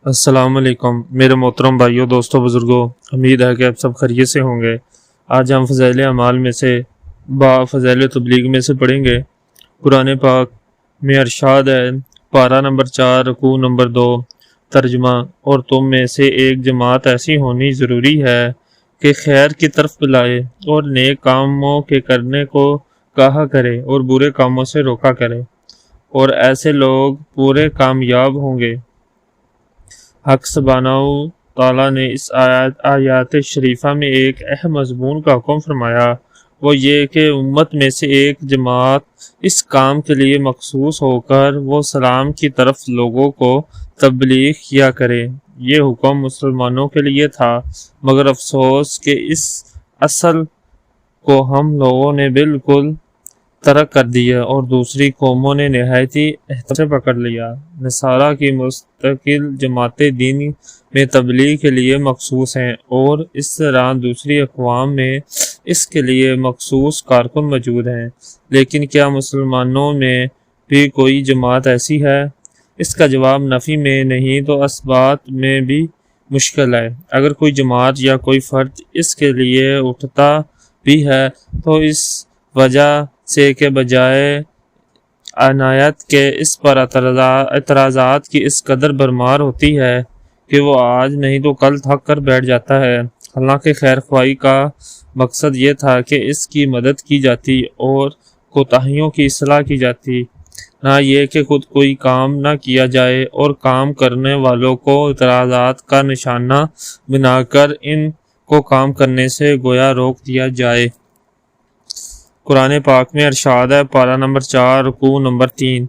السلام علیکم میرے محترم بھائیوں، دوستوں، بزرگوں، امید ہے کہ آپ سب خیریت سے ہوں گے۔ آج ہم فضائل اعمال میں سے فضائل تبلیغ میں سے پڑھیں گے۔ قرآن پاک میں ارشاد ہے، پارہ نمبر 4 رکوع نمبر 2، ترجمہ: اور تم میں سے ایک جماعت ایسی ہونی ضروری ہے کہ خیر کی طرف بلائے اور نیک کاموں کے کرنے کو کہا کرے اور برے کاموں سے روکا کرے، اور ایسے لوگ پورے کامیاب ہوں گے۔ حق سبحانہ تعالیٰ نے اس آیات شریفہ میں ایک اہم مضمون کا حکم فرمایا، وہ یہ کہ امت میں سے ایک جماعت اس کام کے لیے مخصوص ہو کر وہ سلام کی طرف لوگوں کو تبلیغ کیا کرے۔ یہ حکم مسلمانوں کے لیے تھا، مگر افسوس کہ اس اصل کو ہم لوگوں نے بالکل ترک کر دیا اور دوسری قوموں نے نہایتی احتیاط سے پکڑ لیا۔ نصارہ کی مستقل جماعتیں دین میں تبلیغ کے لیے مخصوص ہیں، اور اس طرح دوسری اقوام میں اس کے لیے مخصوص کارکن موجود ہیں، لیکن کیا مسلمانوں میں بھی کوئی جماعت ایسی ہے؟ اس کا جواب نفی میں نہیں تو اثبات میں بھی مشکل ہے۔ اگر کوئی جماعت یا کوئی فرد اس کے لیے اٹھتا بھی ہے تو اس وجہ سے کہ بجائے عنایت کے اس پر اعتراضات کی اس قدر بھرمار ہوتی ہے کہ وہ آج نہیں تو کل تھک کر بیٹھ جاتا ہے۔ حالانکہ خیر خواہی کا مقصد یہ تھا کہ اس کی مدد کی جاتی اور کوتاہیوں کی اصلاح کی جاتی، نہ یہ کہ خود کوئی کام نہ کیا جائے اور کام کرنے والوں کو اعتراضات کا نشانہ بنا کر ان کو کام کرنے سے گویا روک دیا جائے۔ قرآن پاک میں ارشاد ہے، پارہ نمبر 4 رکوع نمبر 3،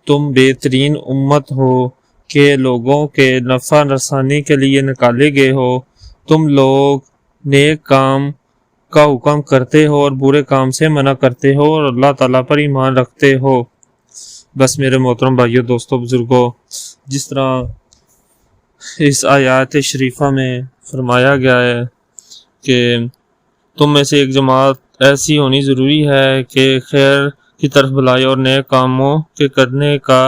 تم بہترین امت ہو کہ لوگوں کے نفع رسانی کے لیے نکالے گئے ہو، تم لوگ نیک کام کا حکم کرتے ہو اور برے کام سے منع کرتے ہو اور اللہ تعالیٰ پر ایمان رکھتے ہو۔ بس میرے محترم بھائیوں، دوستوں، بزرگوں، جس طرح اس آیات شریفہ میں فرمایا گیا ہے کہ تم میں سے ایک جماعت ایسی ہونی ضروری ہے کہ خیر کی طرف بلائے اور نیک کاموں کے کرنے کا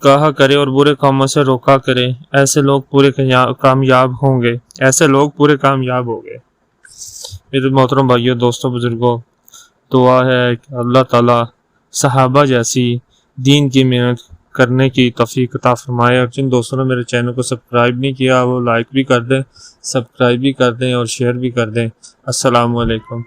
کہا کرے اور برے کاموں سے روکا کرے، ایسے لوگ پورے کامیاب ہوں گے۔ میرے محترم بھائیوں، دوستوں، بزرگوں، دعا ہے کہ اللہ تعالیٰ صحابہ جیسی دین کی محنت کرنے کی توفیق عطا فرمائے۔ اور جن دوستوں نے میرے چینل کو سبسکرائب نہیں کیا وہ لائک بھی کر دیں، سبسکرائب بھی کر دیں اور شیئر بھی کر دیں۔ السلام علیکم۔